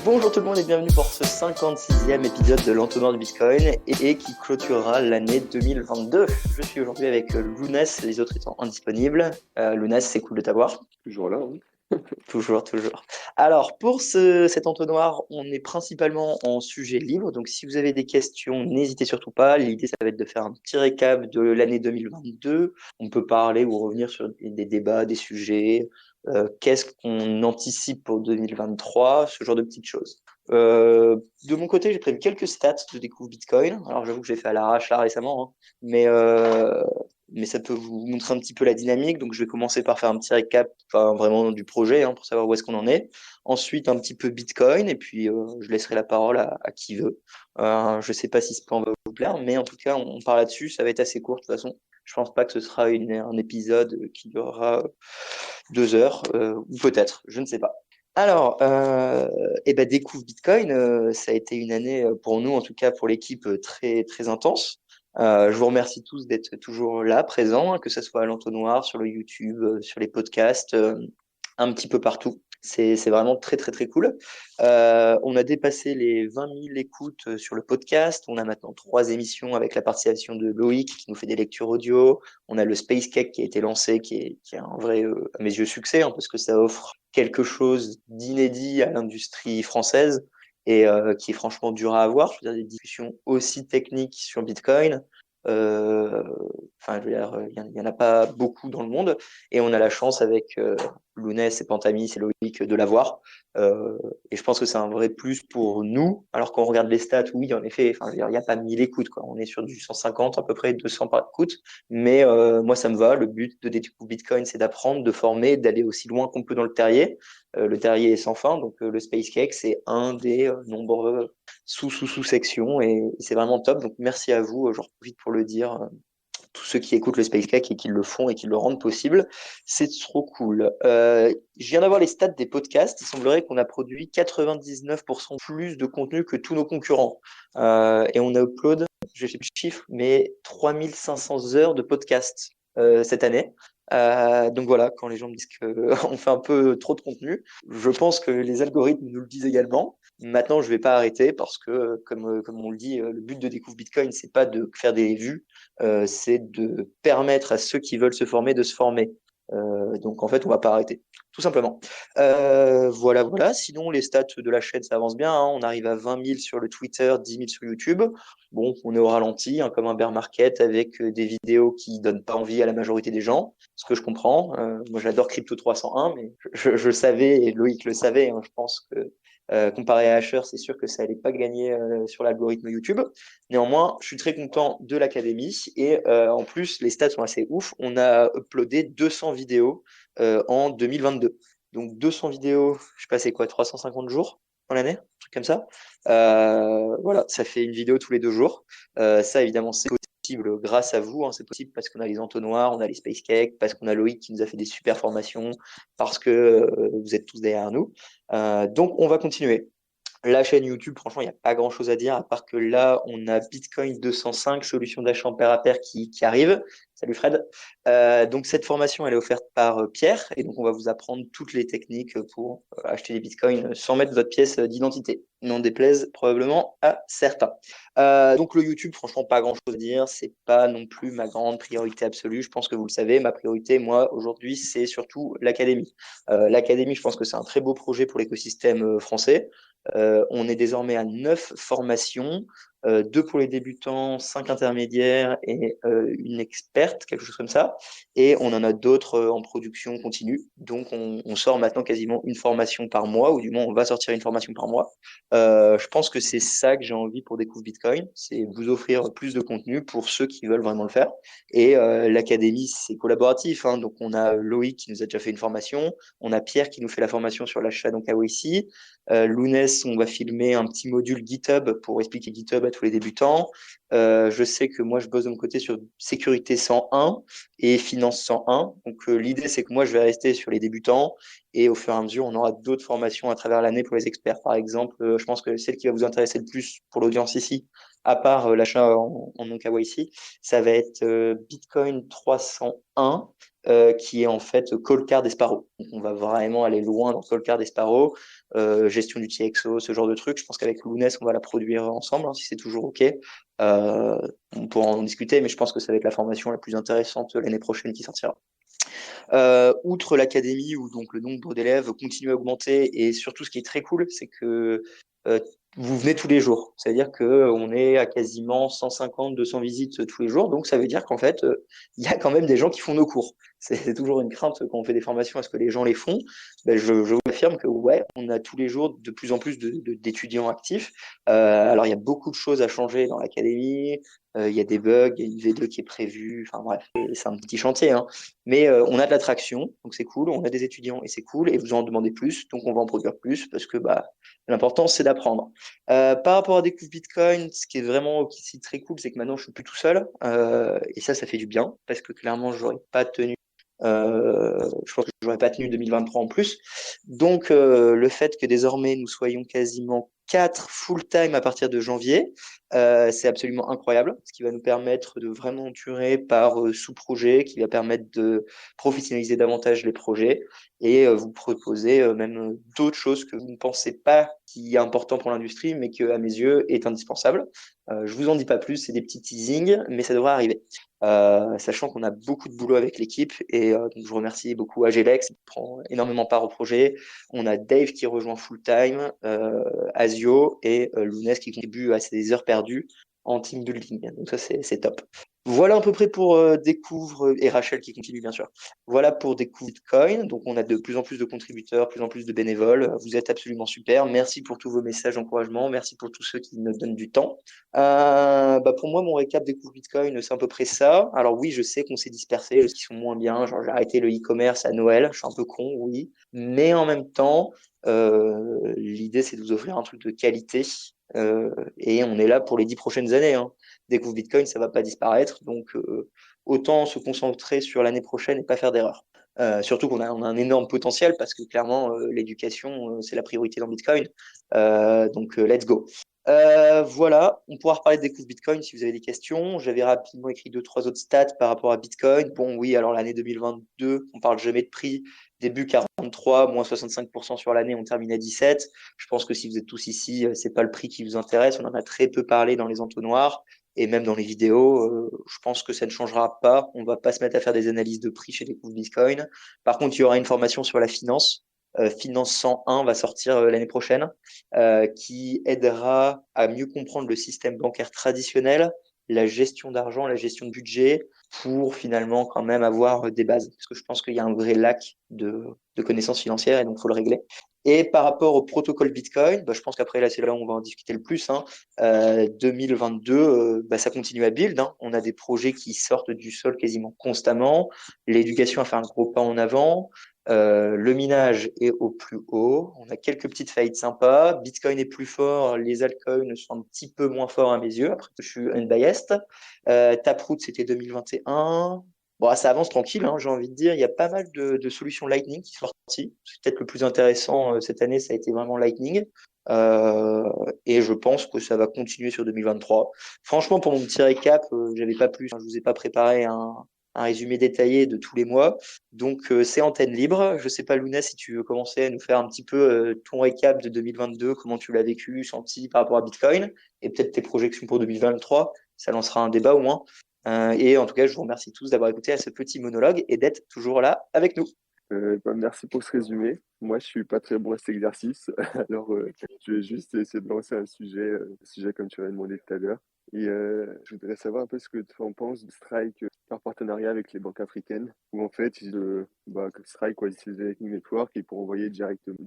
Bonjour tout le monde et bienvenue pour ce 56e épisode de l'entonnoir du Bitcoin et qui clôturera l'année 2022. Je suis aujourd'hui avec Lounès, les autres étant indisponibles. Lounès, c'est cool de t'avoir. Toujours là, oui. Toujours, toujours. Alors, pour cet entonnoir, on est principalement en sujet libre. Donc, si vous avez des questions, n'hésitez surtout pas. L'idée, ça va être de faire un petit récap de l'année 2022. On peut parler ou revenir sur des débats, des sujets. Qu'est-ce qu'on anticipe pour 2023, ce genre de petites choses. De mon côté, j'ai prévu quelques stats de découvre Bitcoin. Alors, j'avoue que j'ai fait à l'arrache là récemment, hein. Mais ça peut vous montrer un petit peu la dynamique. Donc, je vais commencer par faire un petit récap, enfin, vraiment du projet, hein, pour savoir où est-ce qu'on en est. Ensuite, un petit peu Bitcoin, et puis je laisserai la parole à qui veut. Je sais pas si ce plan va vous plaire, mais en tout cas, on parle là-dessus. Ça va être assez court, de toute façon. Je pense pas que ce sera un épisode qui durera 2 heures, ou peut-être, je ne sais pas. Alors, découvre Bitcoin, ça a été une année pour nous, en tout cas pour l'équipe, très très intense. Je vous remercie tous d'être toujours là, présents, hein, que ce soit à l'entonnoir, sur le YouTube, sur les podcasts, un petit peu partout. C'est vraiment très très très cool. On a dépassé les 20 000 écoutes sur le podcast. On a maintenant 3 émissions avec la participation de Loïc qui nous fait des lectures audio. On a le Space Cake qui a été lancé, qui est un vrai, à mes yeux, succès, hein, parce que ça offre quelque chose d'inédit à l'industrie française et qui est franchement dur à avoir. Je veux dire, des discussions aussi techniques sur Bitcoin. Enfin, je veux dire, il y en a pas beaucoup dans le monde et on a la chance avec Lounès et Pantamis et Loïc de l'avoir. Et je pense que c'est un vrai plus pour nous. Alors quand on regarde les stats, oui, en effet, enfin, je veux dire, il n'y a pas 1000 écoutes, quoi. On est sur du 150, à peu près 200 par écoute. Mais moi, ça me va. Le but de Découvre Bitcoin, c'est d'apprendre, de former, d'aller aussi loin qu'on peut dans le terrier. Le terrier est sans fin, donc le Space Cake, c'est un des nombreux sous-sections et c'est vraiment top. Donc merci à vous. J'en profite pour le dire. Tous ceux qui écoutent le Space Cake et qui le font et qui le rendent possible, c'est trop cool. Je viens d'avoir les stats des podcasts. Il semblerait qu'on a produit 99% plus de contenu que tous nos concurrents. Et on a upload, je sais plus le chiffre, mais 3500 heures de podcast cette année. Donc voilà, quand les gens me disent qu'on fait un peu trop de contenu, je pense que les algorithmes nous le disent également. Maintenant, je vais pas arrêter parce que, comme on le dit, le but de Découvre Bitcoin, c'est pas de faire des vues, c'est de permettre à ceux qui veulent se former de se former. Donc en fait, on va pas arrêter, tout simplement. Voilà, voilà. Sinon, les stats de la chaîne, ça avance bien, hein. On arrive à 20 000 sur le Twitter, 10 000 sur YouTube. Bon, on est au ralenti, hein, comme un bear market, avec des vidéos qui donnent pas envie à la majorité des gens, ce que je comprends. Moi, j'adore Crypto 301, mais je savais, et Loïc le savait, hein, je pense que comparé à Asher, c'est sûr que ça allait pas gagner sur l'algorithme YouTube. Néanmoins, je suis très content de l'académie et en plus, les stats sont assez ouf. On a uploadé 200 vidéos en 2022. Donc 200 vidéos, je passais quoi, 350 jours dans l'année, un truc comme ça. Voilà, ça fait une vidéo tous les 2 jours. Ça, évidemment, c'est possible grâce à vous, hein. C'est possible parce qu'on a les entonnoirs, on a les Space Cake, parce qu'on a Loïc qui nous a fait des super formations, parce que vous êtes tous derrière nous. Donc, on va continuer. La chaîne YouTube, franchement, il n'y a pas grand-chose à dire, à part que là, on a Bitcoin 205, solution d'achat en pair à pair qui arrive. Salut Fred. Donc, cette formation, elle est offerte par Pierre, et donc on va vous apprendre toutes les techniques pour acheter des Bitcoins sans mettre votre pièce d'identité. N'en déplaise probablement à certains. Donc, le YouTube, franchement, pas grand-chose à dire. C'est pas non plus ma grande priorité absolue. Je pense que vous le savez, ma priorité, moi, aujourd'hui, c'est surtout l'académie. L'académie, je pense que c'est un très beau projet pour l'écosystème français. On est désormais à 9 formations, 2 pour les débutants, 5 intermédiaires et une experte, quelque chose comme ça. Et on en a d'autres en production continue. Donc on sort maintenant quasiment une formation par mois, ou du moins on va sortir une formation par mois. Je pense que c'est ça que j'ai envie pour Découvre Bitcoin, c'est vous offrir plus de contenu pour ceux qui veulent vraiment le faire. Et l'académie, c'est collaboratif, hein. Donc on a Loïc qui nous a déjà fait une formation, on a Pierre qui nous fait la formation sur l'achat donc KYC. Lounès, on va filmer un petit module GitHub pour expliquer GitHub à tous les débutants. Je sais que moi, je bosse de mon côté sur sécurité 101 et finance 101. Donc, l'idée, c'est que moi, je vais rester sur les débutants et au fur et à mesure, on aura d'autres formations à travers l'année pour les experts. Par exemple, je pense que celle qui va vous intéresser le plus pour l'audience ici, à part l'achat en non-KYC, ça va être Bitcoin 301, qui est en fait Coldcard et Sparrow. Donc on va vraiment aller loin dans Coldcard et Sparrow, gestion du TXO, ce genre de truc. Je pense qu'avec Lounès, on va la produire ensemble, hein, si c'est toujours OK. On pourra en discuter, mais je pense que ça va être la formation la plus intéressante l'année prochaine qui sortira. Outre l'académie où donc le nombre d'élèves continue à augmenter et surtout ce qui est très cool, c'est que euh, vous venez tous les jours. C'est-à-dire que on est à quasiment 150, 200 visites tous les jours. Donc ça veut dire qu'en fait, il y a quand même des gens qui font nos cours. C'est toujours une crainte quand on fait des formations, est-ce que les gens les font? Ben, je vous affirme que ouais, on a tous les jours de plus en plus d'étudiants actifs. Alors il y a beaucoup de choses à changer dans l'académie. Il y a des bugs, il y a une V2 qui est prévue. Enfin bref, c'est un petit chantier, hein. Mais on a de l'attraction, donc c'est cool. On a des étudiants et c'est cool. Et vous en demandez plus, donc on va en produire plus parce que bah, l'important c'est d'apprendre. Par rapport à Découvre Bitcoin, ce qui est vraiment aussi très cool, c'est que maintenant je suis plus tout seul. Et ça fait du bien parce que clairement, j'aurais pas tenu. Je pense que j'aurais pas tenu 2023 en plus. Donc, le fait que désormais nous soyons quasiment 4 full-time à partir de janvier, c'est absolument incroyable, ce qui va nous permettre de vraiment durer par sous-projet, qui va permettre de professionnaliser davantage les projets et vous proposer même d'autres choses que vous ne pensez pas qui est important pour l'industrie, mais que à mes yeux est indispensable. Je vous en dis pas plus, c'est des petits teasings, mais ça devrait arriver. Sachant qu'on a beaucoup de boulot avec l'équipe et donc je remercie beaucoup Agelex qui prend énormément part au projet. On a Dave qui rejoint full time, Asio et Lounès qui contribue à ces heures perdues en team building. Donc ça c'est top. Voilà à peu près pour Découvre et Rachel qui continue bien sûr. Voilà pour Découvre Bitcoin. Donc on a de plus en plus de contributeurs, de plus en plus de bénévoles. Vous êtes absolument super. Merci pour tous vos messages d'encouragement. Merci pour tous ceux qui nous donnent du temps. Bah pour moi, mon récap Découvre Bitcoin, c'est à peu près ça. Alors oui, je sais qu'on s'est dispersé, je sais qu'ils sont moins bien. Genre, j'ai arrêté le e-commerce à Noël. Je suis un peu con, oui. Mais en même temps, l'idée, c'est de vous offrir un truc de qualité. Et on est là pour les 10 prochaines années, hein. Découvre Bitcoin, ça va pas disparaître. Donc, autant se concentrer sur l'année prochaine et pas faire d'erreur. Surtout on a un énorme potentiel parce que clairement, l'éducation, c'est la priorité dans Bitcoin. Donc, let's go. Voilà, on pourra reparler de Découvre Bitcoin si vous avez des questions. J'avais rapidement écrit deux, trois autres stats par rapport à Bitcoin. Bon, oui, alors l'année 2022, on parle jamais de prix. Début 43, moins 65% sur l'année, on termine à 17. Je pense que si vous êtes tous ici, c'est pas le prix qui vous intéresse. On en a très peu parlé dans les entonnoirs et même dans les vidéos. Je pense que ça ne changera pas. On va pas se mettre à faire des analyses de prix chez Découvre Bitcoin. Par contre, il y aura une formation sur la finance. Finance 101 va sortir l'année prochaine qui aidera à mieux comprendre le système bancaire traditionnel, la gestion d'argent, la gestion de budget, pour finalement quand même avoir des bases. Parce que je pense qu'il y a un vrai lac de connaissances financières et donc il faut le régler. Et par rapport au protocole Bitcoin, bah, je pense qu'après là, c'est là où on va en discuter le plus, hein. 2022, bah, ça continue à build, hein. On a des projets qui sortent du sol quasiment constamment. L'éducation a fait un gros pas en avant. Le minage est au plus haut. On a quelques petites faillites sympas. Bitcoin est plus fort. Les altcoins sont un petit peu moins forts à mes yeux. Après, je suis unbiased. Taproot, c'était 2021. Bon, ça avance tranquille, hein, j'ai envie de dire. Il y a pas mal de solutions Lightning qui sont sorties. C'est peut-être le plus intéressant cette année, ça a été vraiment Lightning. Euh, et je pense que ça va continuer sur 2023. Franchement, pour mon petit récap, j'avais pas plus, hein, je vous ai pas préparé un résumé détaillé de tous les mois. Donc, c'est antenne libre. Je sais pas, Luna, si tu veux commencer à nous faire un petit peu ton récap de 2022, comment tu l'as vécu, senti par rapport à Bitcoin, et peut-être tes projections pour 2023. Ça lancera un débat au moins. Et en tout cas, je vous remercie tous d'avoir écouté à ce petit monologue et d'être toujours là avec nous. Merci pour ce résumé. Moi, je suis pas très bon à cet exercice, alors je vais juste essayer de lancer un sujet comme tu m'as demandé tout à l'heure. Je voudrais savoir un peu ce que tu en penses de Strike, leur partenariat avec les banques africaines, où en fait, que Strike va utiliser Lightning Network et pour envoyer directement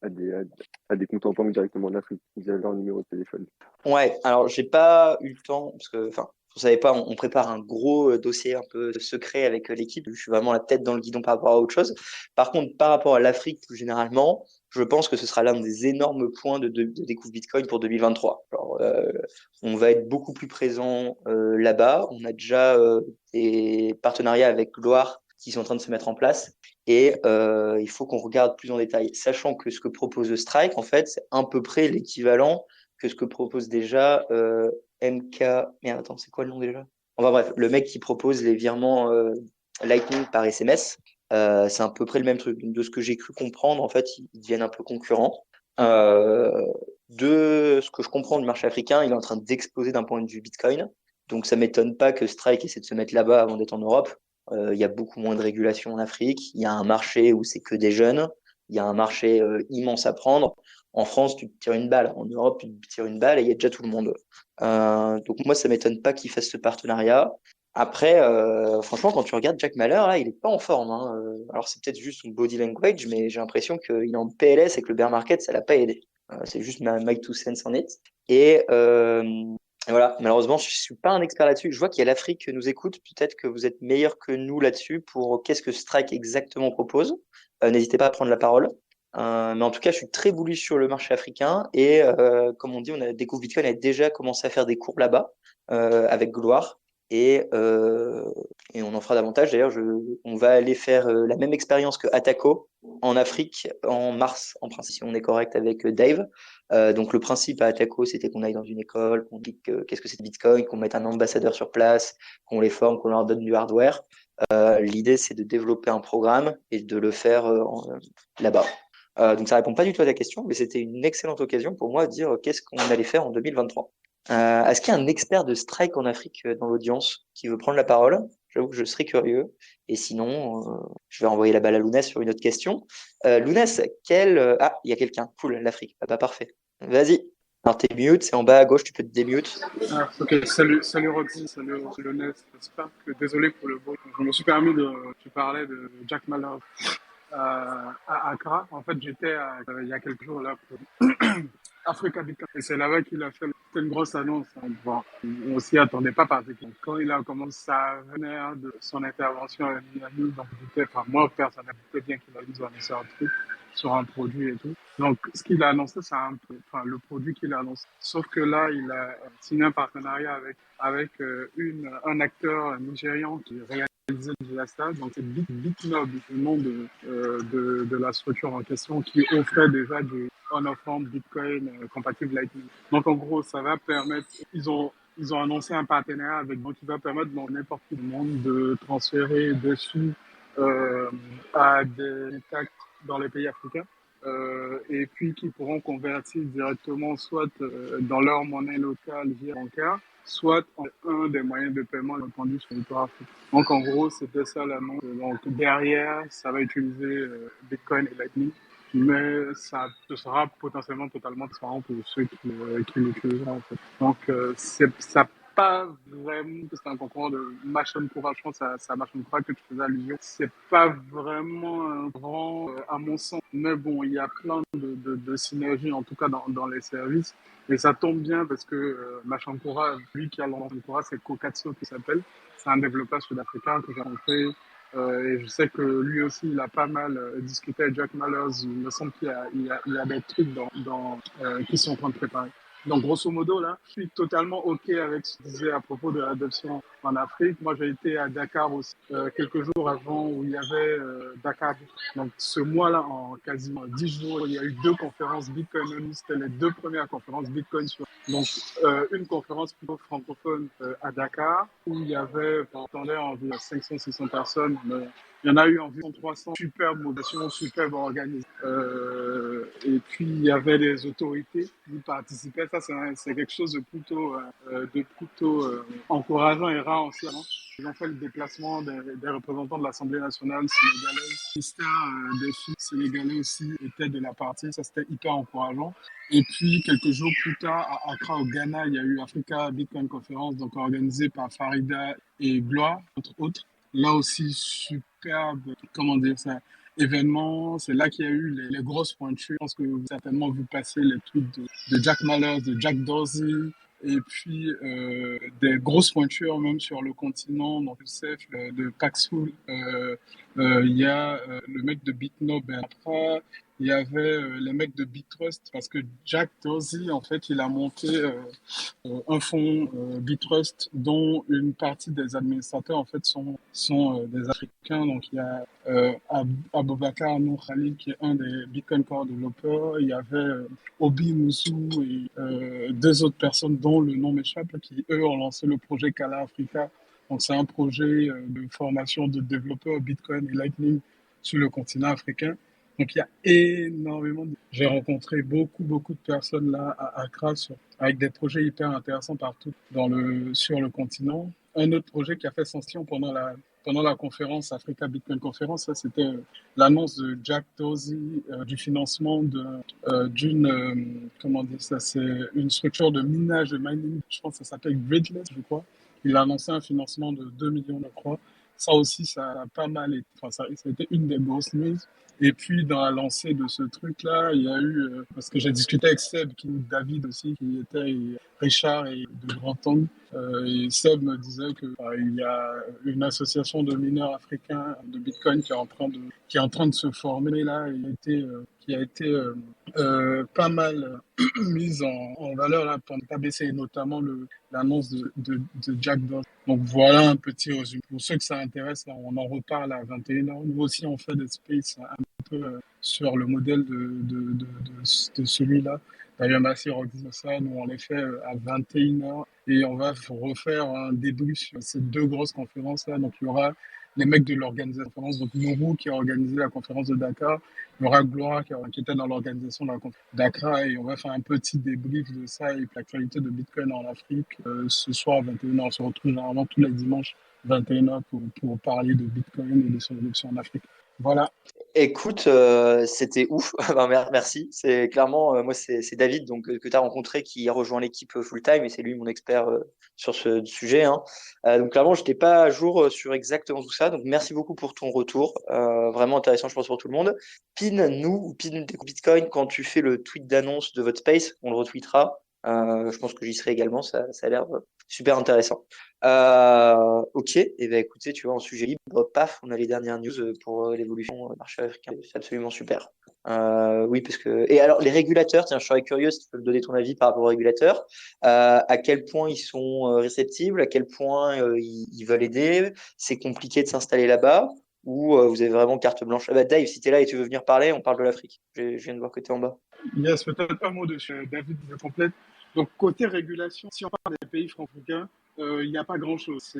à des comptes en banque directement en Afrique via leur numéro de téléphone. Ouais, alors j'ai pas eu le temps, parce que, enfin, vous savez pas, on prépare un gros dossier un peu secret avec l'équipe. Je suis vraiment la tête dans le guidon par rapport à autre chose. Par contre, par rapport à l'Afrique plus généralement, je pense que ce sera l'un des énormes points de découvre Bitcoin pour 2023. Alors, on va être beaucoup plus présent là-bas. On a déjà des partenariats avec Loire qui sont en train de se mettre en place. Et il faut qu'on regarde plus en détail, sachant que ce que propose Strike, en fait, c'est à peu près l'équivalent que ce que propose déjà MK. Merde, attends, c'est quoi le nom déjà? Enfin bref, le mec qui propose les virements Lightning par SMS. C'est à peu près le même truc. De ce que j'ai cru comprendre, en fait, ils deviennent un peu concurrents. Euh, de ce que je comprends du marché africain, il est en train d'exploser d'un point de vue Bitcoin. Donc ça m'étonne pas que Strike essaie de se mettre là-bas avant d'être en Europe. Il y a beaucoup moins de régulation en Afrique. Il y a un marché où c'est que des jeunes. Il y a un marché immense à prendre. En France, tu te tires une balle. En Europe, tu te tires une balle et il y a déjà tout le monde. Donc moi, ça m'étonne pas qu'ils fassent ce partenariat. Après, franchement, quand tu regardes Jack Mallers, là, il est pas en forme, hein. Alors c'est peut-être juste son body language, mais j'ai l'impression qu'il est en PLS et que le bear market, ça l'a pas aidé. C'est juste ma my two cents on it. Et, euh, et voilà, malheureusement, je suis pas un expert là-dessus. Je vois qu'il y a l'Afrique qui nous écoute. Peut-être que vous êtes meilleur que nous là-dessus pour qu'est-ce que Strike exactement propose. N'hésitez pas à prendre la parole. Mais en tout cas, je suis très bullish sur le marché africain et comme on dit, on a découvert Bitcoin a déjà commencé à faire des cours là-bas avec gloire et, euh, et on en fera davantage. D'ailleurs, on va aller faire la même expérience que Ataco en Afrique en mars, en principe, si on est correct avec Dave. Donc le principe à Ataco, c'était qu'on aille dans une école, qu'on dise qu'est-ce que c'est Bitcoin, qu'on mette un ambassadeur sur place, qu'on les forme, qu'on leur donne du hardware. L'idée, c'est de développer un programme et de le faire là-bas. Donc ça répond pas du tout à ta question, mais c'était une excellente occasion pour moi de dire qu'est-ce qu'on allait faire en 2023. Est-ce qu'il y a un expert de Strike en Afrique dans l'audience qui veut prendre la parole? J'avoue que je serais curieux. Et sinon, je vais envoyer la balle à Lounès sur une autre question. Lounès, Ah, il y a quelqu'un. Cool, l'Afrique. Ah bah parfait. Vas-y. Alors t'es mute, c'est en bas à gauche, tu peux te démute. Ah, ok, salut Roxy, salut Lionel, j'espère que, désolé pour le bruit. Je me suis permis tu parlais de Jack Mallers à Accra. En fait, il y a quelques jours là pour Africa Bitcoin. Et c'est là-bas qu'il a fait une grosse annonce, hein. Bon, on s'y attendait pas parce que quand il a commencé à venir de son intervention à Miami, donc enfin, moi personnellement, j'étais bien qu'il a dû annoncer un truc sur un produit et tout. Donc, ce qu'il a annoncé, c'est enfin, le produit qu'il a annoncé. Sauf que là, il a signé un partenariat avec un acteur nigérian qui réalisait de la stade. Donc, c'est Bitnob, le nom de la structure en question, qui offrait déjà du on-off-ramp Bitcoin compatible Lightning. Donc, en gros, ça va permettre, ils ont annoncé un partenariat avec, donc, qui va permettre dans n'importe quel monde de transférer des sous à des taxes dans les pays africains. Et puis qui pourront convertir directement soit dans leur monnaie locale via bancaire, soit en un des moyens de paiement entendu sur le territoire africain. Donc en gros, c'était ça l'annonce. Donc derrière, ça va utiliser Bitcoin et Lightning, mais ce sera potentiellement totalement transparent pour ceux qui l'utiliseront en fait. Donc ça pas vraiment que c'est un concours de machine courage. Je pense que c'est à machine courage que tu faisais allusion. C'est pas vraiment un grand, à mon sens. Mais bon, il y a plein de synergies, en tout cas dans les services. Et ça tombe bien parce que Machin Courage, lui qui a lancé Courage, c'est Kokatsu qui s'appelle. C'est un développeur sud-africain que j'ai rencontré. Et je sais que lui aussi, il a pas mal discuté avec Jack Mallers. Il me semble qu'il y a des trucs qui sont en train de préparer. Donc, grosso modo, là, je suis totalement OK avec ce que tu disais à propos de l'adoption en Afrique. Moi, j'ai été à Dakar aussi, quelques jours avant où il y avait Dakar. Donc, ce mois-là, en quasiment 10 jours, il y a eu 2 conférences Bitcoin. C'était les 2 premières conférences Bitcoin. Donc, une conférence plutôt francophone à Dakar où il y avait, on entendait environ 500-600 personnes. Mais il y en a eu environ 300, superbe mobilisation, superbe organisée. Et puis, il y avait des autorités qui participaient. Ça, c'est quelque chose de plutôt encourageant et rare aussi. Hein. Ils ont fait le déplacement des représentants de l'Assemblée nationale sénégalaise. Le ministère des filles sénégalais aussi était de la partie. Ça, c'était hyper encourageant. Et puis, quelques jours plus tard, à Accra, au Ghana, il y a eu Africa Bitcoin Conference, donc organisée par Farida et Gloire, entre autres. Là aussi, superbe, comment dire ça, événement. C'est là qu'il y a eu les grosses pointures. Je pense que vous avez certainement vu passer les tweets de Jack Mallers, de Jack Dorsey, et puis des grosses pointures même sur le continent, donc Youssef, de Paxful. Il y a le mec de Bitnob, Bertrand. il y avait les mecs de BitTrust, parce que Jack Dorsey, en fait, il a monté un fonds BitTrust dont une partie des administrateurs, en fait, sont des Africains. Donc, il y a Aboubacar Nour Khalil, qui est un des Bitcoin Core développeurs. Il y avait Obi Moussou et deux autres personnes dont le nom m'échappe, qui, eux, ont lancé le projet Kala Africa. Donc, c'est un projet de formation de développeurs Bitcoin et Lightning sur le continent africain. Donc, il y a énormément J'ai rencontré beaucoup de personnes là à Accra avec des projets hyper intéressants partout sur le continent. Un autre projet qui a fait sensation pendant la conférence Africa Bitcoin Conference, ça, c'était l'annonce de Jack Dorsey du financement d'une, comment dire ça, c'est une structure de minage, de mining, je pense que ça s'appelle Gridless, je crois. Il a annoncé un financement de 2 millions, je crois. Ça aussi, ça a pas mal été, enfin, ça a été une des grosses news. Et puis, dans la lancée de ce truc-là, il y a eu, parce que j'ai discuté avec Seb, David aussi, qui était, et Richard et de Grand Angle, et Seb me disait que il y a une association de mineurs africains de Bitcoin qui est en train de se former là, qui a été pas mal mise en valeur là, pendant KBC, et notamment l'annonce de Jack Dorsey. Donc voilà un petit résumé. Pour ceux que ça intéresse, là, on en reparle à 21h. Nous aussi, on fait des spaces un peu sur le modèle de celui-là. D'ailleurs, merci Roxy, ça. Nous, on les fait à 21h et on va refaire un débrief sur ces deux grosses conférences-là. Donc, il y aura les mecs de l'organisation, donc Nourou qui a organisé la conférence de Dakar, il y aura Gloria qui était dans l'organisation de la conférence de Dakar, et on va faire un petit débrief de ça et de l'actualité de Bitcoin en Afrique ce soir à 21h. On se retrouve généralement tous les dimanches 21h pour parler de Bitcoin et de son évolution en Afrique. Voilà. Écoute, c'était ouf. Ben, merci. C'est clairement, moi, c'est David donc, que tu as rencontré qui a rejoint l'équipe full-time et c'est lui mon expert sur ce sujet. Hein. Donc, clairement, je n'étais pas à jour sur exactement tout ça. Donc, merci beaucoup pour ton retour. Vraiment intéressant, je pense, pour tout le monde. Pin-nous ou pin des Bitcoin quand tu fais le tweet d'annonce de votre space. On le retweetera. Je pense que j'y serai également. Ça a l'air super intéressant. Ok, et ben écoutez, tu vois, en sujet libre, paf, on a les dernières news pour l'évolution du marché africain. C'est absolument super. Oui, parce que. Et alors, les régulateurs, tiens, je serais curieux si tu peux me donner ton avis par rapport aux régulateurs. À quel point ils sont réceptibles, à quel point ils veulent aider. C'est compliqué de s'installer là-bas ou vous avez vraiment carte blanche. Ah bah, Dave, si tu es là et tu veux venir parler, on parle de l'Afrique. Je viens de voir que tu es en bas. Yes, peut-être un mot dessus, David, je complète. Donc, côté régulation, si on parle des pays franco-africains, il n'y a pas grand-chose.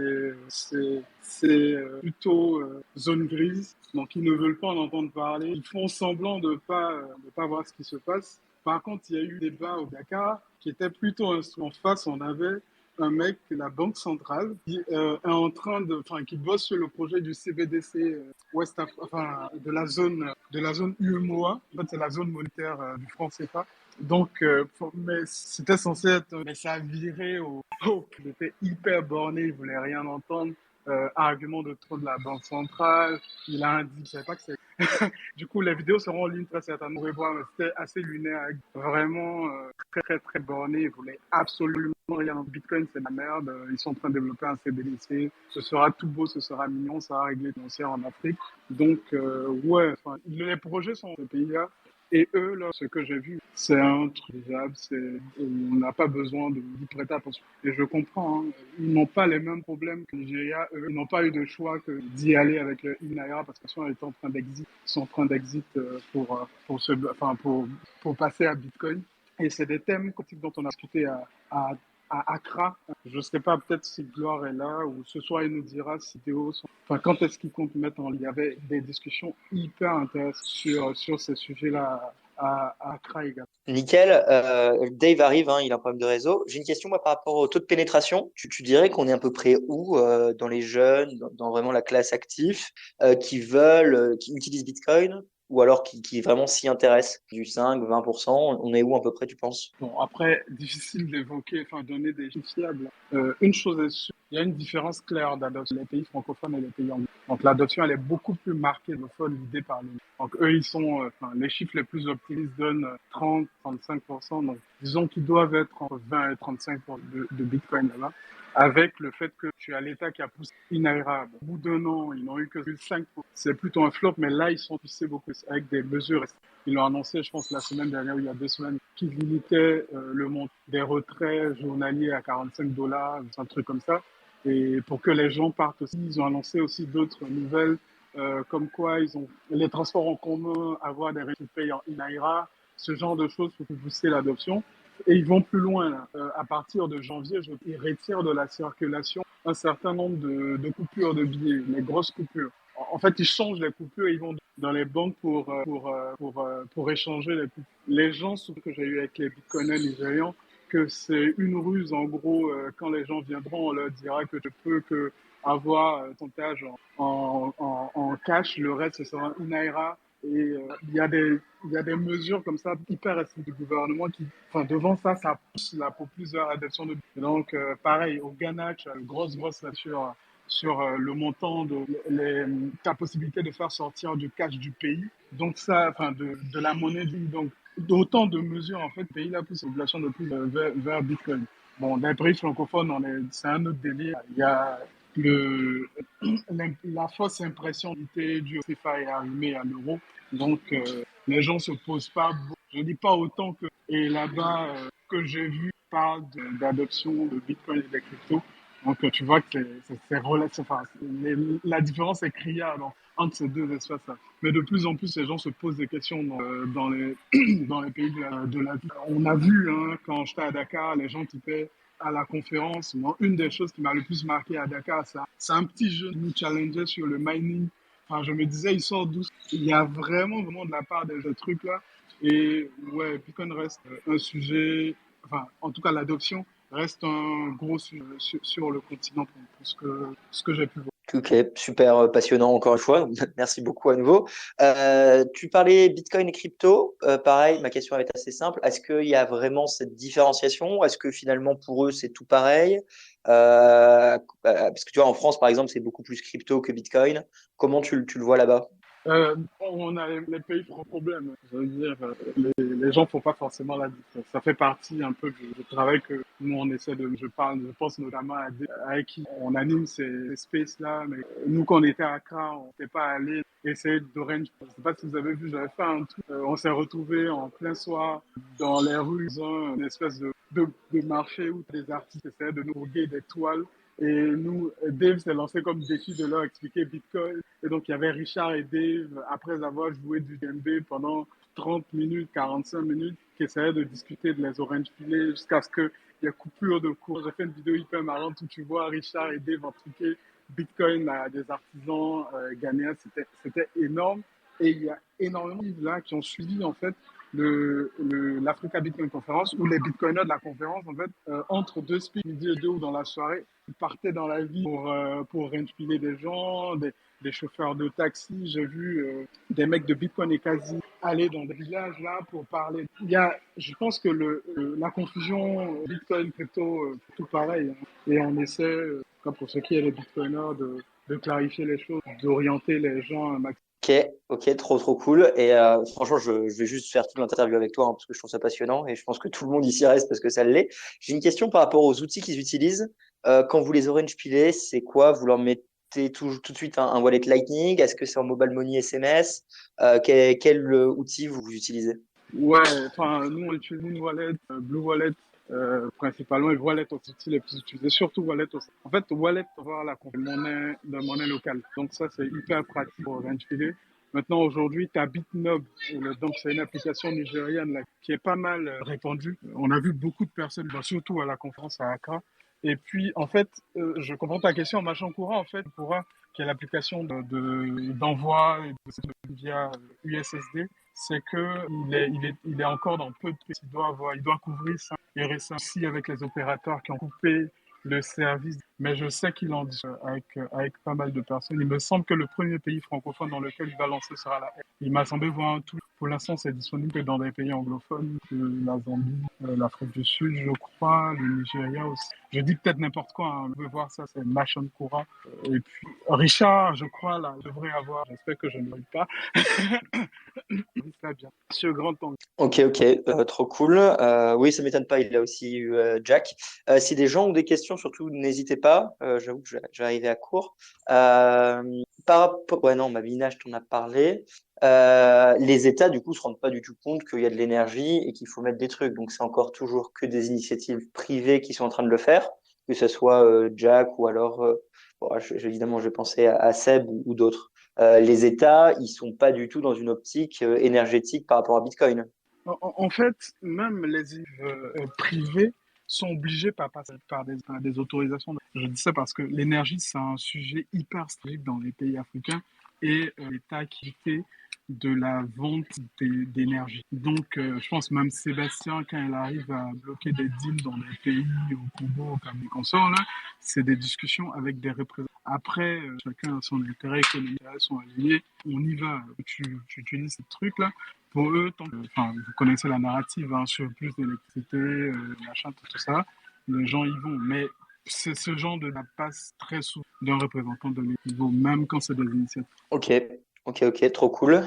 C'est plutôt zone grise. Donc, ils ne veulent pas en entendre parler. Ils font semblant de pas voir ce qui se passe. Par contre, il y a eu des débats au Dakar qui étaient plutôt instruits. En face, on avait un mec de la Banque centrale qui est en train qui bosse sur le projet du CBDC enfin, de la zone UEMOA. En fait, c'est la zone monétaire du franc CFA. Donc, mais c'était censé être, mais ça a viré il était hyper borné, il voulait rien entendre. Argument de trop de la banque centrale. Il a indiqué, je savais pas que c'est. Du coup, les vidéos seront en ligne très certainement. Vous pouvez voir, mais c'était assez lunaire, vraiment très très borné. Il voulait absolument rien. Bitcoin, c'est la merde. Ils sont en train de développer un CBDC. Ce sera tout beau, ce sera mignon, ça va régler les financières en Afrique. Donc, ouais, les projets sont dans ce pays-là. Et eux, là, ce que j'ai vu, c'est un truc faisable, on n'a pas besoin d'y prêter attention. Et je comprends, hein, ils n'ont pas les mêmes problèmes que le Nigeria, eux, ils n'ont pas eu de choix que d'y aller avec le Naira parce qu'ils sont en train d'exit, ils sont en train d'exit pour passer à Bitcoin. Et c'est des thèmes dont on a discuté à Accra. Je ne sais pas, peut-être si Gloire est là ou ce soir il nous dira si Théo, quand est-ce qu'il compte mettre en ligne. Il y avait des discussions hyper intéressantes sur ces sujets-là à Accra également. Nickel. Dave arrive, hein, il a un problème de réseau. J'ai une question moi, par rapport au taux de pénétration. Tu dirais qu'on est à peu près où dans les jeunes, dans vraiment la classe active, qui utilisent Bitcoin ou alors qui vraiment s'y intéressent? Du 5, 20%, on est où à peu près, tu penses? Bon, après, difficile d'évoquer, donner des chiffres fiables. Une chose est sûre, il y a une différence claire d'adoption les pays francophones et les pays anglophones. Donc l'adoption, elle est beaucoup plus marquée de fois l'idée par les. Donc eux, ils sont, les chiffres les plus optimistes donnent 30-35%. Donc disons qu'ils doivent être entre 20 et 35% de Bitcoin là-bas. Avec le fait que tu as l'État qui a poussé inaérable. Au bout d'un an, ils n'ont eu que 5%. C'est plutôt un flop, mais là, ils sont poussés beaucoup avec des mesures. Ils l'ont annoncé, je pense, la semaine dernière ou il y a 2 semaines, qu'ils limitaient le montant des retraits journaliers à $45, un truc comme ça. Et pour que les gens partent aussi, ils ont annoncé aussi d'autres nouvelles, comme quoi ils ont les transports en commun, avoir des réductions de paye en Inaira, ce genre de choses pour booster l'adoption. Et ils vont plus loin, là. À partir de janvier, ils retirent de la circulation un certain nombre de coupures de billets, les grosses coupures. En fait, ils changent les coupures, ils vont dans les banques pour échanger les coupures. Les gens, ce que j'ai eu avec les bitcoiners nigérians, que c'est une ruse, en gros, quand les gens viendront, on leur dira que tu peux que avoir ton âge en cash, le reste, ce sera un Naira. Et il y a des mesures comme ça hyper restrictives du gouvernement qui, enfin, devant ça, ça pousse là pour plusieurs adoptions de. Et donc, pareil, au Ghana, tu as une grosse là sur le montant de ta possibilité de faire sortir du cash du pays. Donc, ça, enfin, de la monnaie du. Donc, d'autant de mesures, en fait, le pays là pousse la population de plus vers Bitcoin. Bon, dans les pays francophones, c'est un autre délire. Il y a le, la fausse impression du CFA est arrivée à l'euro. Donc, les gens se posent pas, je dis pas autant que, et là-bas, que j'ai vu parle d'adoption de Bitcoin et des cryptos. Donc, tu vois que c'est relatif, enfin, la différence est criarde entre ces deux espaces-là. Mais de plus en plus, les gens se posent des questions dans les, dans les pays de la vie. On a vu, hein, quand j'étais à Dakar, les gens typaient à la conférence. Moi, une des choses qui m'a le plus marqué à Dakar, c'est un petit jeune qui nous challengeait sur le mining. Enfin, je me disais, il sort d'où? Il y a vraiment de la part de ce truc-là. Et ouais, Bitcoin reste un sujet, enfin, en tout cas, l'adoption reste un gros sujet sur le continent pour ce que j'ai pu voir. Ok, super passionnant encore une fois. Merci beaucoup à nouveau. Tu parlais Bitcoin et crypto. Pareil, ma question est assez simple. Est-ce qu'il y a vraiment cette différenciation? Est-ce que finalement pour eux c'est tout pareil? Parce que tu vois, en France par exemple, c'est beaucoup plus crypto que Bitcoin. Comment tu le vois là-bas? On a les pays font problème. Je veux dire, les gens font pas forcément la différence. Ça fait partie un peu du travail que nous on essaie de. Je pense notamment à qui on anime ces spaces-là. Mais nous, quand on était à Accra, on n'était pas allé essayer d'Orange. Je sais pas si vous avez vu, j'avais fait un truc. On s'est retrouvés en plein soir dans les rues, dans une espèce de marché où des artistes essayaient de nous roguer des toiles. Et nous, Dave s'est lancé comme défi de leur expliquer Bitcoin. Et donc, il y avait Richard et Dave, après avoir joué du djembé pendant 30 minutes, 45 minutes, qui essayaient de discuter de les orange filés jusqu'à ce qu'il y ait coupure de cours. J'ai fait une vidéo hyper marrante où tu vois Richard et Dave expliquer Bitcoin à des artisans ghanéens. C'était énorme. Et il y a énormément de livres là qui ont suivi, en fait, l'Africa Bitcoin Conference, où les bitcoiners de la conférence, en fait, entre deux speaks, midi et deux ou dans la soirée, ils partaient dans la ville pour réinspirer des gens, des chauffeurs de taxi. J'ai vu des mecs de Bitcoin et quasi aller dans des villages là pour parler. Je pense que la confusion Bitcoin, crypto, tout pareil. Hein. Et on essaie, comme pour ceux qui est les Bitcoiners, de clarifier les choses, d'orienter les gens un maximum. Ok, trop cool. Et franchement, je vais juste faire toute l'interview avec toi hein, parce que je trouve ça passionnant et je pense que tout le monde ici reste parce que ça l'est. J'ai une question par rapport aux outils qu'ils utilisent. Quand vous les orange pilez, c'est quoi? Vous leur mettez tout de suite un wallet Lightning? Est-ce que c'est en mobile money SMS? Quel outil vous utilisez? Ouais, enfin, nous, on utilise une wallet, Blue Wallet, principalement, et Wallet aussi, les plus utilisés, surtout Wallet aussi. En fait, Wallet, on va avoir la monnaie locale. Donc ça, c'est hyper pratique pour réinspirer. Maintenant, aujourd'hui, tu as Bitnob, donc c'est une application nigériane là, qui est pas mal répandue. On a vu beaucoup de personnes, bah, surtout à la conférence à Accra. Et puis, en fait, je comprends ta question. En marchand courant, en fait, qui est l'application d'envoi via USSD, c'est que il est encore dans peu de pays. Il doit couvrir ça. Il reste aussi avec les opérateurs qui ont coupé le service. Mais je sais qu'il en discute avec pas mal de personnes. Il me semble que le premier pays francophone dans lequel il va lancer sera la R. Il m'a semblé voir un tout. Pour l'instant, c'est disponible que dans des pays anglophones, la Zambie, l'Afrique du Sud, je crois, le Nigeria aussi. Je dis peut-être n'importe quoi, hein. On veut voir ça, c'est Machon Koura. Et puis, Richard, je crois, là, devrait avoir, j'espère que je ne l'ai pas. Ça bien. Monsieur Grand Angle. Ok, trop cool. Oui, ça m'étonne pas, il a aussi eu Jack. Si des gens ont des questions, surtout n'hésitez pas. J'avoue que je vais arriver à court. Ouais, non, Mabina, je t'en ai parlé. Les États, du coup, se rendent pas du tout compte qu'il y a de l'énergie et qu'il faut mettre des trucs. Donc, c'est encore toujours que des initiatives privées qui sont en train de le faire, que ce soit Jack ou alors, bon, évidemment, je vais penser à Seb ou d'autres. Les États, ils sont pas du tout dans une optique énergétique par rapport à Bitcoin. En fait, même les privés sont obligés par passer par des autorisations. Je dis ça parce que l'énergie, c'est un sujet hyper strict dans les pays africains et l'État qui fait de la vente d'énergie. Donc, je pense même Sébastien, quand il arrive à bloquer des deals dans des pays au Congo, comme les consorts, là, c'est des discussions avec des représentants. Après, chacun a son intérêt économique, sont alignés. On y va. Tu utilises ce truc-là pour eux, enfin, vous connaissez la narrative, hein, sur plus d'électricité, machin, tout ça, les gens y vont. Mais c'est ce genre de la passe très souvent d'un représentant de niveau, même quand c'est des initiatives. Ok, ok, trop cool.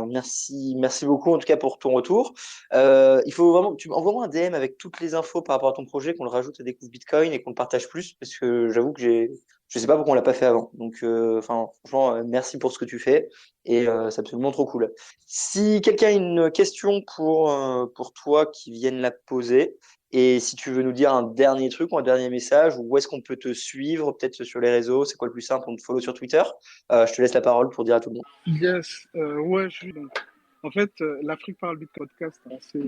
Merci beaucoup en tout cas pour ton retour. Il faut vraiment que tu envoies-moi un DM avec toutes les infos par rapport à ton projet, qu'on le rajoute à Découvre Bitcoin et qu'on le partage plus, parce que j'avoue que je sais pas pourquoi on l'a pas fait avant. Donc, enfin, franchement, merci pour ce que tu fais et c'est absolument trop cool. Si quelqu'un a une question pour toi, qui vienne la poser. Et si tu veux nous dire un dernier truc ou un dernier message, ou où est-ce qu'on peut te suivre, peut-être sur les réseaux, c'est quoi le plus simple, on te follow sur Twitter? Je te laisse la parole pour dire à tout le monde. Yes, ouais, je suis donc. En fait, l'Afrique parle Bitcoin podcast, hein, c'est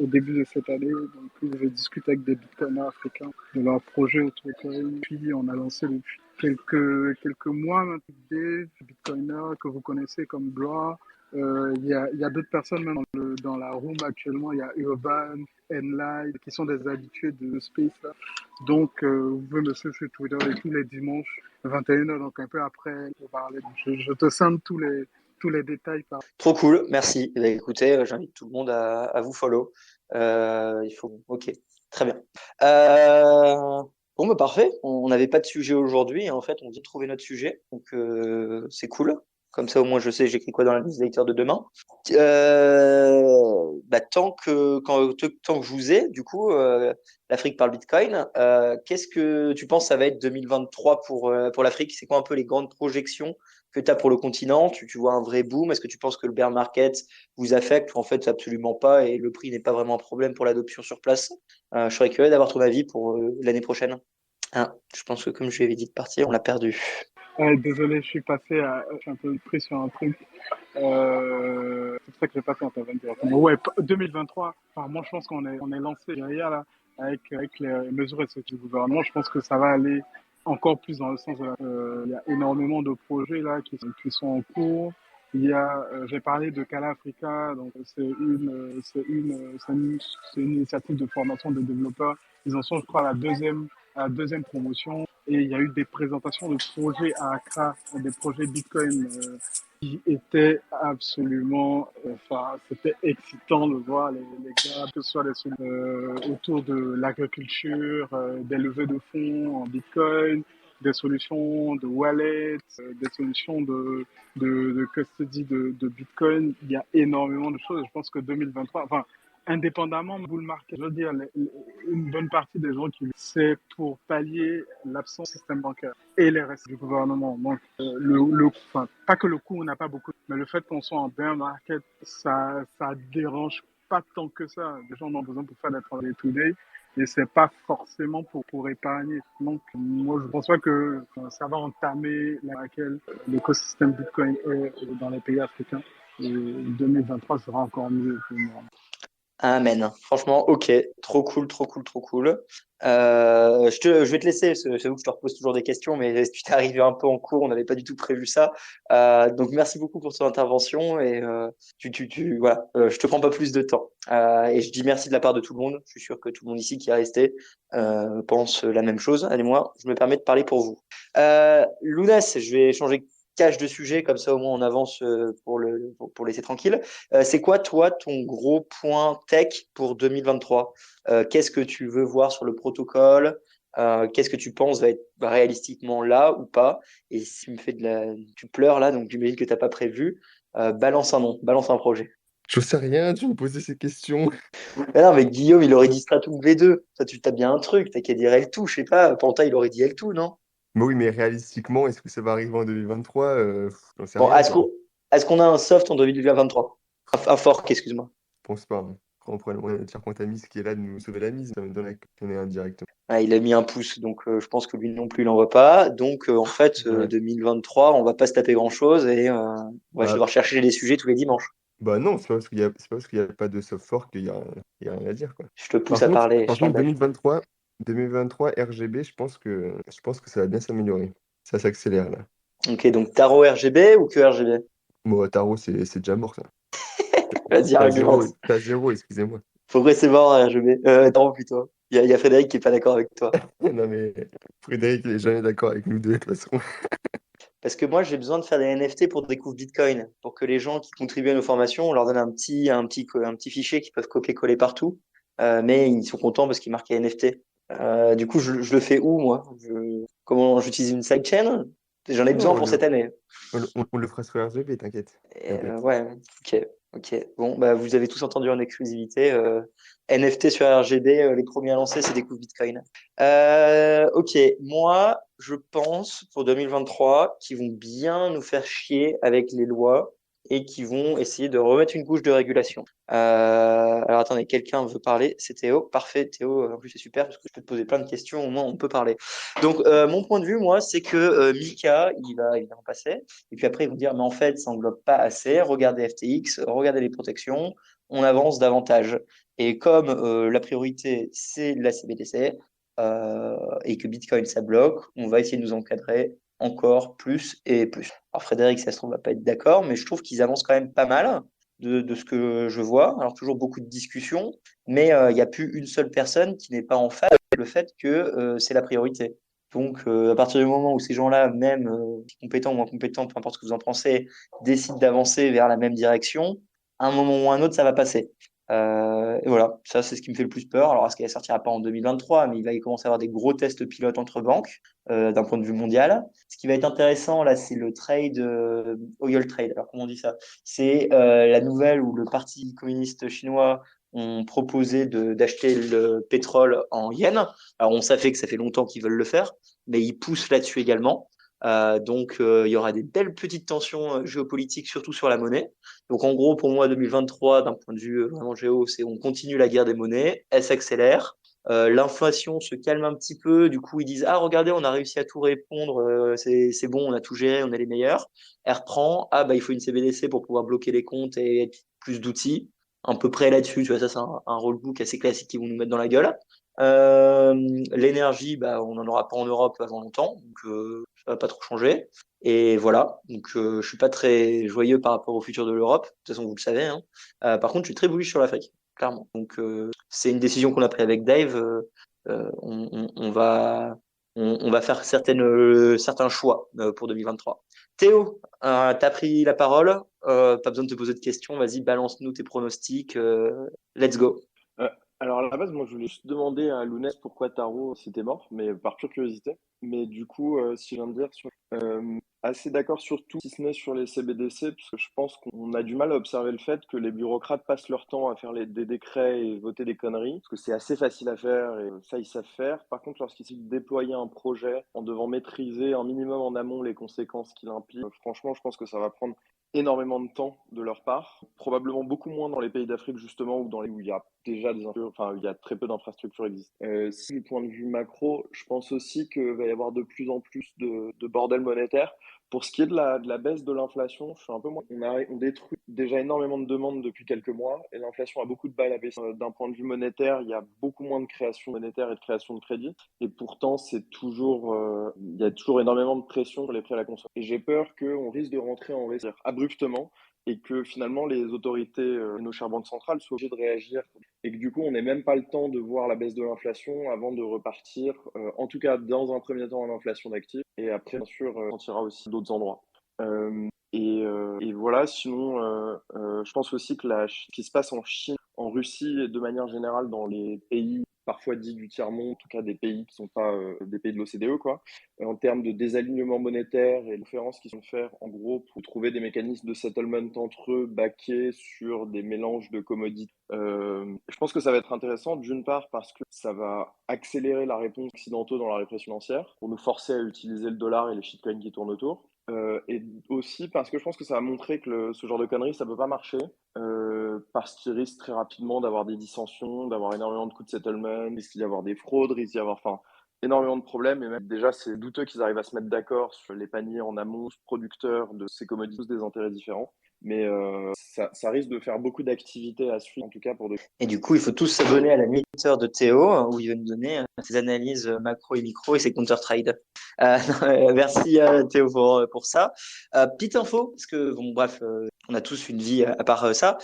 au début de cette année. Donc, je discute avec des Bitcoiners africains de leurs projets autour de Bitcoin. Puis, on a lancé depuis quelques mois maintenant des Bitcoiners que vous connaissez comme Blois. Il y a d'autres personnes même dans la room actuellement. Il y a Urban, Enlight, qui sont des habitués de Space là. Donc, vous pouvez me suivre sur Twitter et tous les dimanches, 21h, donc un peu après, pour parler. Je te sens tous les détails. Trop cool, merci. Eh bien, écoutez, j'invite tout le monde à vous follow. Ok, très bien. Bon, bah, parfait. On n'avait pas de sujet aujourd'hui et en fait, on vient de trouver notre sujet, donc c'est cool. Comme ça, au moins, je sais, j'écris quoi dans la newsletter de demain. Bah, tant que je vous ai, du coup, l'Afrique par le Bitcoin, qu'est-ce que tu penses ça va être 2023 pour l'Afrique? C'est quoi un peu les grandes projections que tu as pour le continent? Tu vois un vrai boom? Est-ce que tu penses que le bear market vous affecte ou en fait absolument pas et le prix n'est pas vraiment un problème pour l'adoption sur place? Je serais curieux d'avoir ton avis pour l'année prochaine. Ah, je pense que comme je lui avais dit de partir, on l'a perdu. Désolé, je suis un peu pris sur un truc. C'est pour ça que j'ai pas fait intervenir directement. Ouais, 2023. Enfin, moi, je pense on est lancé derrière là avec les mesures restrictives du gouvernement. Je pense que ça va aller encore plus dans le sens de il y a énormément de projets là qui sont en cours. J'ai parlé de Cala Africa, donc c'est une initiative de formation de développeurs. Ils en sont, je crois, à la deuxième promotion. Et il y a eu des présentations de projets à Accra, des projets Bitcoin qui étaient absolument, enfin, c'était excitant de voir les gars, que ce soit autour de l'agriculture, des levées de fonds en Bitcoin, des solutions de wallet, des solutions de custody de Bitcoin. Il y a énormément de choses. Je pense que 2023, enfin, indépendamment de bull market, je veux dire, une bonne partie des gens qui c'est pour pallier l'absence du système bancaire et les restes du gouvernement. Donc, enfin, pas que le coût n'a pas beaucoup, mais le fait qu'on soit en bear market, ça dérange pas tant que ça. Les gens en ont besoin pour faire des travaux today et c'est pas forcément pour épargner. Donc, moi, je pense pas que ça va entamer laquelle l'écosystème Bitcoin est dans les pays africains. Et 2023 sera encore mieux pour moi. Amen. Franchement, ok. Trop cool, trop cool, trop cool. Je vais te laisser, parce que j'avoue que je te repose toujours des questions, mais tu t'es arrivé un peu en cours, on n'avait pas du tout prévu ça. Donc merci beaucoup pour ton intervention et voilà, je te prends pas plus de temps. Et je dis merci de la part de tout le monde. Je suis sûr que tout le monde ici qui est resté pense la même chose. Allez, moi, je me permets de parler pour vous. Lounès, je vais changer cache de sujet, comme ça au moins on avance pour laisser tranquille. C'est quoi, toi, ton gros point tech pour 2023? Qu'est-ce que tu veux voir sur le protocole? Qu'est-ce que tu penses va être réalistiquement là ou pas? Et si tu pleures là, donc j'imagine que tu n'as pas prévu. Balance un nom, balance un projet. Je sais rien, tu me posais ces questions. Mais non, mais Guillaume, il aurait dit Stratum V2. Toi, tu t'as bien un truc, t'as qu'à dire L2, je sais pas. Panta, il aurait dit L2, non? Mais oui, mais réalistiquement, est-ce que ça va arriver en 2023? J'en sais Bon, rien, quoi. est-ce qu'on a un soft en 2023? Un fork, excuse-moi. Je pense pas, hein. Après, on pourrait demander à notre cher Quantamis qui est là de nous sauver la mise, dans la est indirectement. Ah, il a mis un pouce, donc je pense que lui non plus, il n'en veut pas. Donc en fait, Ouais. 2023, on va pas se taper grand-chose et on va Bah, devoir chercher des sujets tous les dimanches. bah non, c'est pas parce qu'il y a pas de soft fork qu'il y a rien à dire, quoi. Je te pousse à parler, je Par contre, t'embête. 2023 RGB, je pense que ça va bien s'améliorer. Ça s'accélère, là. Ok, donc tarot RGB ou que RGB? Bon, Tarot, c'est déjà mort, ça. Vas-y, argumente. T'as zéro, excusez-moi. Progressivement RGB. Tarot plutôt. Il y a Frédéric qui est pas d'accord avec toi. Non, mais Frédéric, il est jamais d'accord avec nous deux, de toute façon. Parce que moi, j'ai besoin de faire des NFT pour découvrir Bitcoin, pour que les gens qui contribuent à nos formations, on leur donne un petit fichier qu'ils peuvent copier-coller partout, mais ils sont contents parce qu'il marque NFT. Du coup, je le fais où, moi? Comment j'utilise une sidechain? J'en ai Non, besoin pour cette année. on le fera sur RGB, t'inquiète. T'inquiète. Ouais, ok, ok. Bon, bah, vous avez tous entendu en exclusivité. NFT sur RGB, les premiers à lancer, c'est Découvre Bitcoin. Ok, moi, je pense pour 2023 qu'ils vont bien nous faire chier avec les lois et qu'ils vont essayer de remettre une couche de régulation. Alors attendez, quelqu'un veut parler? C'est Théo. Parfait, Théo. En plus, c'est super parce que je peux te poser plein de questions. Au moins, on peut parler. Donc, mon point de vue, moi, c'est que Mika, il va évidemment passer. Et puis après, ils vont dire, mais en fait, ça englobe pas assez. Regardez FTX, regardez les protections, on avance davantage. Et comme la priorité, c'est la CBDC et que Bitcoin, ça bloque, on va essayer de nous encadrer encore plus et plus. Alors Frédéric, ça se trouve, va pas être d'accord, mais je trouve qu'ils avancent quand même pas mal de ce que je vois. Alors toujours beaucoup de discussions, mais il n'y a plus une seule personne qui n'est pas en phase avec le fait que c'est la priorité. Donc, à partir du moment où ces gens-là, même compétents ou moins compétents, peu importe ce que vous en pensez, décident d'avancer vers la même direction, à un moment ou à un autre, ça va passer. Et voilà, ça, c'est ce qui me fait le plus peur. Alors, est-ce qu'elle sortira pas en 2023, mais il va y commencer à avoir des gros tests pilotes entre banques, d'un point de vue mondial. Ce qui va être intéressant, là, c'est le trade, oil trade. Alors, comment on dit ça? C'est la nouvelle où le Parti communiste chinois ont proposé d'acheter le pétrole en yens. Alors, on savait que ça fait longtemps qu'ils veulent le faire, mais ils poussent là-dessus également. Donc, il y aura des belles petites tensions géopolitiques, surtout sur la monnaie. Donc, en gros, pour moi, 2023, d'un point de vue vraiment géo, c'est on continue la guerre des monnaies, elle s'accélère. L'inflation se calme un petit peu. Du coup, ils disent, ah, regardez, on a réussi à tout répondre, c'est bon, on a tout géré, on est les meilleurs. Elle reprend, ah, bah, il faut une CBDC pour pouvoir bloquer les comptes et être plus d'outils. À peu près là-dessus, tu vois, ça, c'est un rollbook assez classique qu'ils vont nous mettre dans la gueule. Euh, L'énergie, bah, on n'en aura pas en Europe avant longtemps, donc ça va pas trop changer. Et voilà, donc je suis pas très joyeux par rapport au futur de l'Europe. De toute façon, vous le savez, hein. Par contre, je suis très bullish sur l'Afrique, clairement. Donc c'est une décision qu'on a prise avec Dave. On va faire certains choix pour 2023. Théo, tu as pris la parole. Pas besoin de te poser de questions. Vas-y, balance-nous tes pronostics. Let's go. Euh, alors à la base, moi je voulais juste demander à Lounès pourquoi Taro c'était mort, mais par pure curiosité. Mais du coup, si je viens de dire, assez d'accord sur tout, si ce n'est sur les CBDC, parce que je pense qu'on a du mal à observer le fait que les bureaucrates passent leur temps à faire des décrets et voter des conneries, parce que c'est assez facile à faire et ça ils savent faire. Par contre, lorsqu'il s'agit de déployer un projet en devant maîtriser un minimum en amont les conséquences qu'il implique, franchement, je pense que ça va prendre énormément de temps de leur part, probablement beaucoup moins dans les pays d'Afrique justement ou où il y a déjà il y a très peu d'infrastructures existantes. Si du point de vue macro, je pense aussi qu'il va y avoir de plus en plus de bordel monétaire. Pour ce qui est de la baisse de l'inflation, je suis un peu moins. On détruit déjà énormément de demandes depuis quelques mois et l'inflation a beaucoup de balles à baisser. D'un point de vue monétaire, il y a beaucoup moins de création monétaire et de création de crédit. Et pourtant, il y a toujours énormément de pression sur les prix à la consommation. Et j'ai peur qu'on risque de rentrer en récession abruptement et que finalement les autorités, nos chères banques centrales soient obligées de réagir et que du coup on n'ait même pas le temps de voir la baisse de l'inflation avant de repartir, en tout cas dans un premier temps en inflation d'actifs et après bien sûr on sentira aussi d'autres endroits. Et voilà, sinon je pense aussi que ce qui se passe en Chine, en Russie et de manière générale dans les pays parfois dits du tiers-monde, en tout cas des pays qui sont pas des pays de l'OCDE, quoi. En termes de désalignement monétaire et de conférences qui sont faites, en gros, pour trouver des mécanismes de settlement entre eux, baqués sur des mélanges de commodities. Je pense que ça va être intéressant, d'une part, parce que ça va accélérer la réponse occidentaux dans la répression financière, pour nous forcer à utiliser le dollar et les shitcoins qui tournent autour. Et aussi parce que je pense que ça va montrer que ce genre de conneries, ça peut pas marcher, parce qu'il risque très rapidement d'avoir des dissensions, d'avoir énormément de coûts de settlement, il risque d'y avoir des fraudes, il risque d'y avoir énormément de problèmes. Et même déjà, c'est douteux qu'ils arrivent à se mettre d'accord sur les paniers en amont, producteurs de ces commodities, tous des intérêts différents. Mais ça risque de faire beaucoup d'activités à suivre, en tout cas pour de... Et du coup, il faut tous s'abonner à la newsletter de Théo, où il va nous donner ses analyses macro et micro et ses counter-trade. Merci Théo pour ça. Petite info, parce que bon, bref, on a tous une vie à part ça.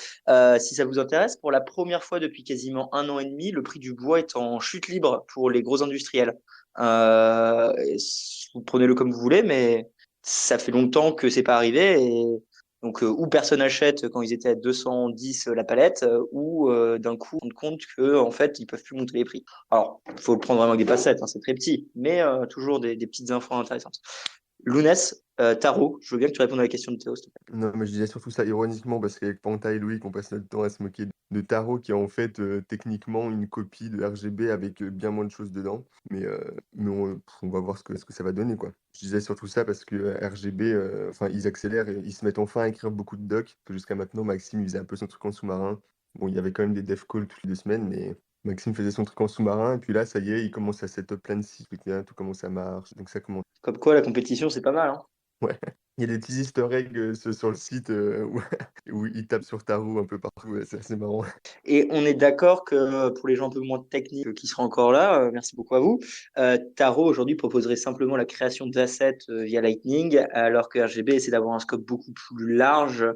Si ça vous intéresse, pour la première fois depuis quasiment 1 an et demi, le prix du bois est en chute libre pour les gros industriels. Vous prenez-le comme vous voulez, mais ça fait longtemps que c'est pas arrivé. Et donc, ou personne achète quand ils étaient à 210 la palette, ou d'un coup on se rend compte que en fait ils peuvent plus monter les prix. Alors, il faut le prendre vraiment avec des passettes, hein, c'est très petit, mais toujours des petites infos intéressantes. Lounès, Tarot, je veux bien que tu répondes à la question de Théo, s'il te plaît. Non, mais je disais surtout ça ironiquement parce qu'avec Panta et Loïc, on passe notre temps à se moquer de Tarot qui est en fait techniquement une copie de RGB avec bien moins de choses dedans. Mais on va voir ce que ça va donner, quoi. Je disais surtout ça parce que RGB, enfin, ils accélèrent et ils se mettent enfin à écrire beaucoup de docs. Que jusqu'à maintenant, Maxime, il faisait un peu son truc en sous-marin. Bon, il y avait quand même des dev calls toutes les 2 semaines, mais Maxime faisait son truc en sous-marin. Et puis là, ça y est, il commence à set up plein de sites, tout comment ça marche. Donc ça commence. Comme quoi, la compétition, c'est pas mal, hein. Ouais, il y a des petits easter eggs sur le site où, où ils tapent sur ta roue un peu partout. Ouais, c'est assez marrant. Et on est d'accord que pour les gens un peu moins techniques qui seront encore là, merci beaucoup à vous, Tarot aujourd'hui proposerait simplement la création d'assets via Lightning, alors que RGB essaie d'avoir un scope beaucoup plus large,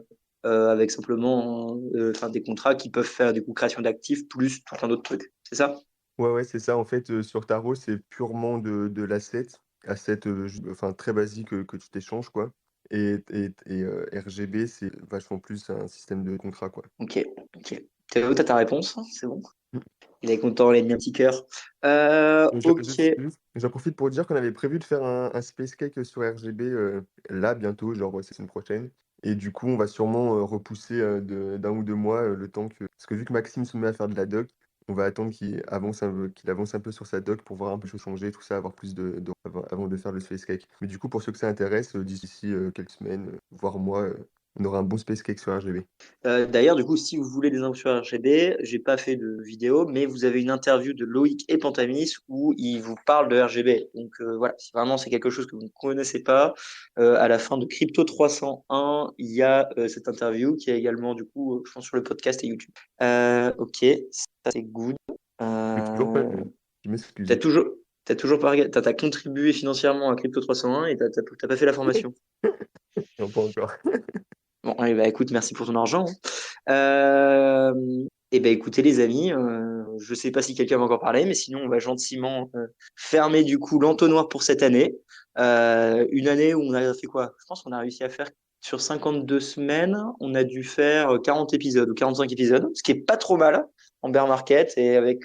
avec simplement des contrats qui peuvent faire du coup création d'actifs plus tout un autre truc. C'est ça? Ouais, c'est ça. En fait, sur Tarot, c'est purement de l'asset. Asset enfin, très basique que tu t'échanges, quoi. Et RGB, c'est vachement plus un système de contrat, quoi. Ok. Théo, t'as ta réponse? C'est bon? Mm. Il est content, il a mis un petit cœur. Ok. J'en profite pour dire qu'on avait prévu de faire un space cake sur RGB là, bientôt, genre cette semaine prochaine. Et du coup, on va sûrement repousser d'un ou 2 mois le temps que. Parce que vu que Maxime se met à faire de la doc, on va attendre qu'il avance un peu sur sa doc pour voir un peu les choses changer, tout ça, avoir plus avant de faire le space cake. Mais du coup, pour ceux que ça intéresse, d'ici quelques semaines, voire mois, on aura un bon space cake sur RGB. D'ailleurs, du coup, si vous voulez des infos sur RGB, j'ai pas fait de vidéo, mais vous avez une interview de Loïc et Pantamis où ils vous parlent de RGB. Donc voilà, si vraiment c'est quelque chose que vous ne connaissez pas, à la fin de Crypto 301, il y a cette interview qui est également du coup, je pense sur le podcast et YouTube. Ok, ça c'est good. Je l'ai toujours pas Euh, vu. Je m'excuse. t'as toujours pas t'as contribué financièrement à Crypto 301 et t'as pas fait la formation. Non, pas encore. Bon, allez, bah écoute, merci pour ton argent, hein. Et ben écoutez les amis, je sais pas si quelqu'un va encore parler, mais sinon on va gentiment fermer du coup l'entonnoir pour cette année. Une année où on a fait quoi? Je pense qu'on a réussi à faire sur 52 semaines, on a dû faire 40 épisodes ou 45 épisodes, ce qui est pas trop mal en bear market et avec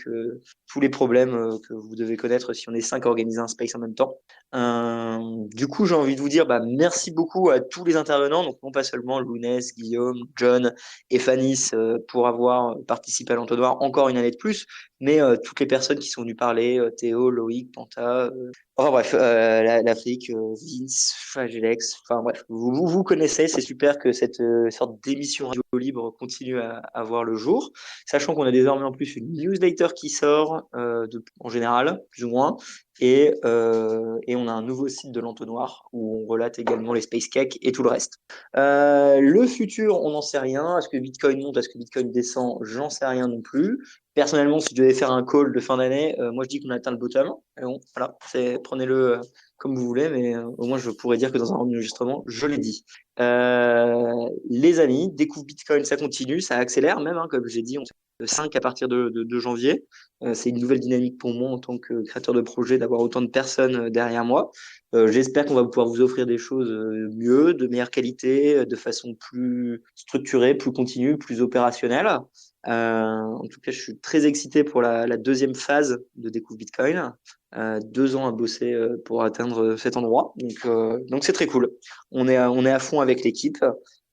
tous les problèmes que vous devez connaître si on est 5 à organiser un space en même temps. Du coup, j'ai envie de vous dire merci beaucoup à tous les intervenants, donc non pas seulement Lounès, Guillaume, John et Fanis pour avoir participé à l'entonnoir encore une année de plus, mais toutes les personnes qui sont venues parler, Théo, Loïc, Panta, enfin bref, l'Afrique, Vince, Fagelex, enfin bref, vous connaissez, c'est super que cette sorte d'émission radio libre continue à voir le jour, sachant qu'on a désormais en plus une newsletter qui sort en général, plus ou moins, et on a un nouveau site de l'entonnoir où on relate également les space cakes et tout le reste. Le futur, on n'en sait rien. Est-ce que Bitcoin monte, est-ce que Bitcoin descend? J'en sais rien non plus. Personnellement, si je devais faire un call de fin d'année, moi je dis qu'on a atteint le bottom. Et bon, voilà, prenez-le comme vous voulez, mais au moins je pourrais dire que dans un enregistrement, je l'ai dit. Les amis, découvre Bitcoin, ça continue, ça accélère même, hein, comme j'ai dit, on 5 à partir de janvier. C'est une nouvelle dynamique pour moi en tant que créateur de projet d'avoir autant de personnes derrière moi. J'espère qu'on va pouvoir vous offrir des choses mieux, de meilleure qualité, de façon plus structurée, plus continue, plus opérationnelle. En tout cas, je suis très excité pour la deuxième phase de Découvre Bitcoin. 2 ans à bosser pour atteindre cet endroit. Donc c'est très cool. On est à fond avec l'équipe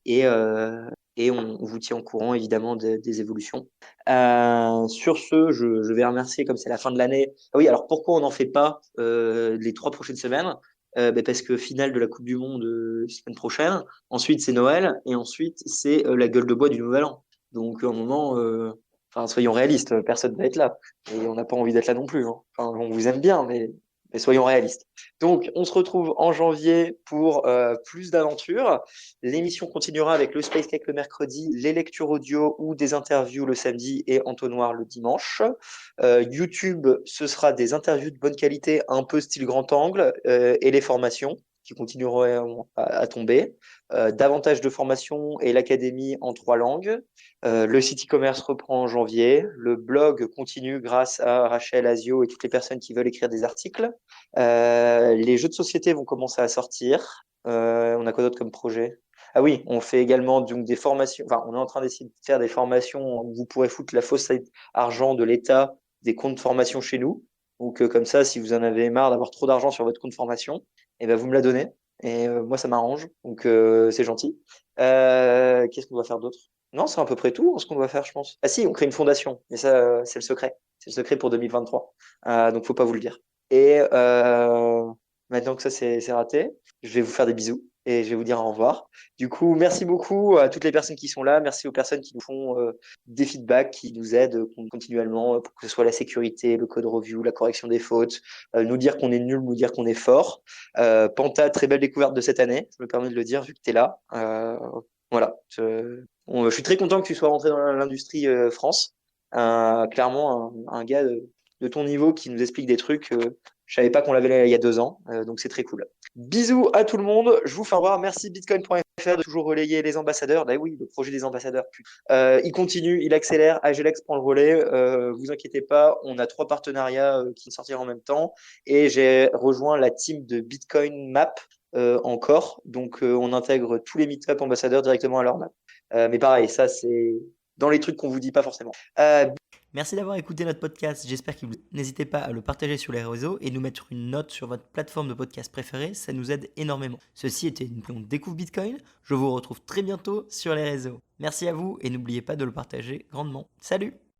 et, euh, et on vous tient au courant évidemment des évolutions. Sur ce, je vais remercier, comme c'est la fin de l'année. Ah oui, alors pourquoi on n'en fait pas les 3 prochaines semaines? Parce que finale de la Coupe du Monde semaine prochaine. Ensuite, c'est Noël. Et ensuite, c'est la gueule de bois du Nouvel An. Donc, à un moment, enfin, soyons réalistes, personne ne va être là. Et on n'a pas envie d'être là non plus. Hein. Enfin, on vous aime bien, mais soyons réalistes. Donc, on se retrouve en janvier pour plus d'aventures. L'émission continuera avec le Space Cake le mercredi, les lectures audio ou des interviews le samedi et Entonnoir le dimanche. YouTube, ce sera des interviews de bonne qualité, un peu style grand angle, et les formations qui continueront à tomber. Davantage de formations et l'académie en 3 langues. Le site e-commerce reprend en janvier. Le blog continue grâce à Rachel Azio et toutes les personnes qui veulent écrire des articles. Les jeux de société vont commencer à sortir. On a quoi d'autre comme projet? Ah oui, on fait également donc des formations. Enfin, on est en train d'essayer de faire des formations où vous pourrez foutre la fausse argent de l'État des comptes de formation chez nous. Donc comme ça, si vous en avez marre d'avoir trop d'argent sur votre compte de formation, eh ben vous me la donnez. Et moi, ça m'arrange. Donc c'est gentil. Qu'est-ce qu'on doit faire d'autre? Non, c'est à peu près tout ce qu'on doit faire, je pense. Ah si, on crée une fondation. Mais ça, c'est le secret. C'est le secret pour 2023. Donc faut pas vous le dire. Et maintenant que ça c'est raté, je vais vous faire des bisous et je vais vous dire au revoir. Du coup, merci beaucoup à toutes les personnes qui sont là. Merci aux personnes qui nous font des feedbacks, qui nous aident continuellement pour que ce soit la sécurité, le code review, la correction des fautes, nous dire qu'on est nul, nous dire qu'on est fort. Panta, très belle découverte de cette année. Je me permets de le dire vu que tu es là. Voilà. Je suis très content que tu sois rentré dans l'industrie France. Clairement, un gars de ton niveau qui nous explique des trucs. Je savais pas qu'on l'avait il y a 2 ans, donc c'est très cool. Bisous à tout le monde. Je vous fais au revoir. Merci Bitcoin.fr de toujours relayer les ambassadeurs. Bah oui, le projet des ambassadeurs. Il continue, il accélère. Agelex prend le relais. Vous inquiétez pas, on a 3 partenariats qui sortiront en même temps. Et j'ai rejoint la team de Bitcoin Map encore. Donc on intègre tous les meetup ambassadeurs directement à leur map. Mais pareil, ça c'est dans les trucs qu'on vous dit pas forcément. Merci d'avoir écouté notre podcast, j'espère qu'il vous... N'hésitez pas à le partager sur les réseaux et nous mettre une note sur votre plateforme de podcast préférée, ça nous aide énormément. Ceci était une émission Découvre Bitcoin, je vous retrouve très bientôt sur les réseaux. Merci à vous et n'oubliez pas de le partager grandement. Salut!